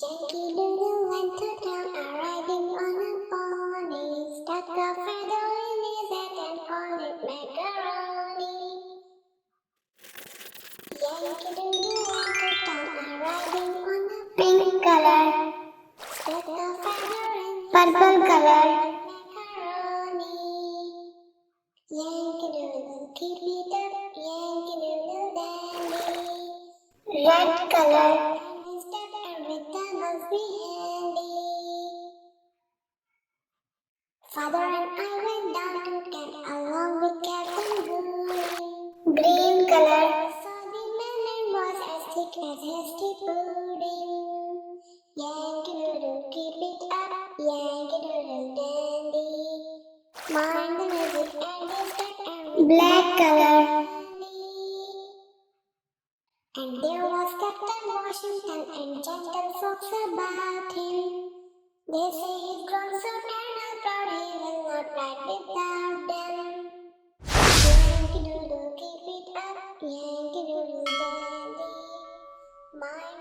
Yankee Doodle went to town, riding on a pony. Stuck a feather in his hat and called it macaroni. Yankee Doodle went to town, riding on a pink color. Stuck a feather in purple color. Macaroni. Yankee Doodle, keep it up. Yankee Doodle dandy. Red color. Must be handy. Father and I went down to camp along with Captain Goody. Green color. Saw the melon was as thick as hasty pudding. Yankee Doodle, keep it up. Yankee Doodle dandy. Mind the music and the step and black color. And there was Captain Washington and gentle folks about him. They say he's grown so tender, proud he will not ride without them. Yankee Doodle, keep it up, Yankee Doodle dandy. My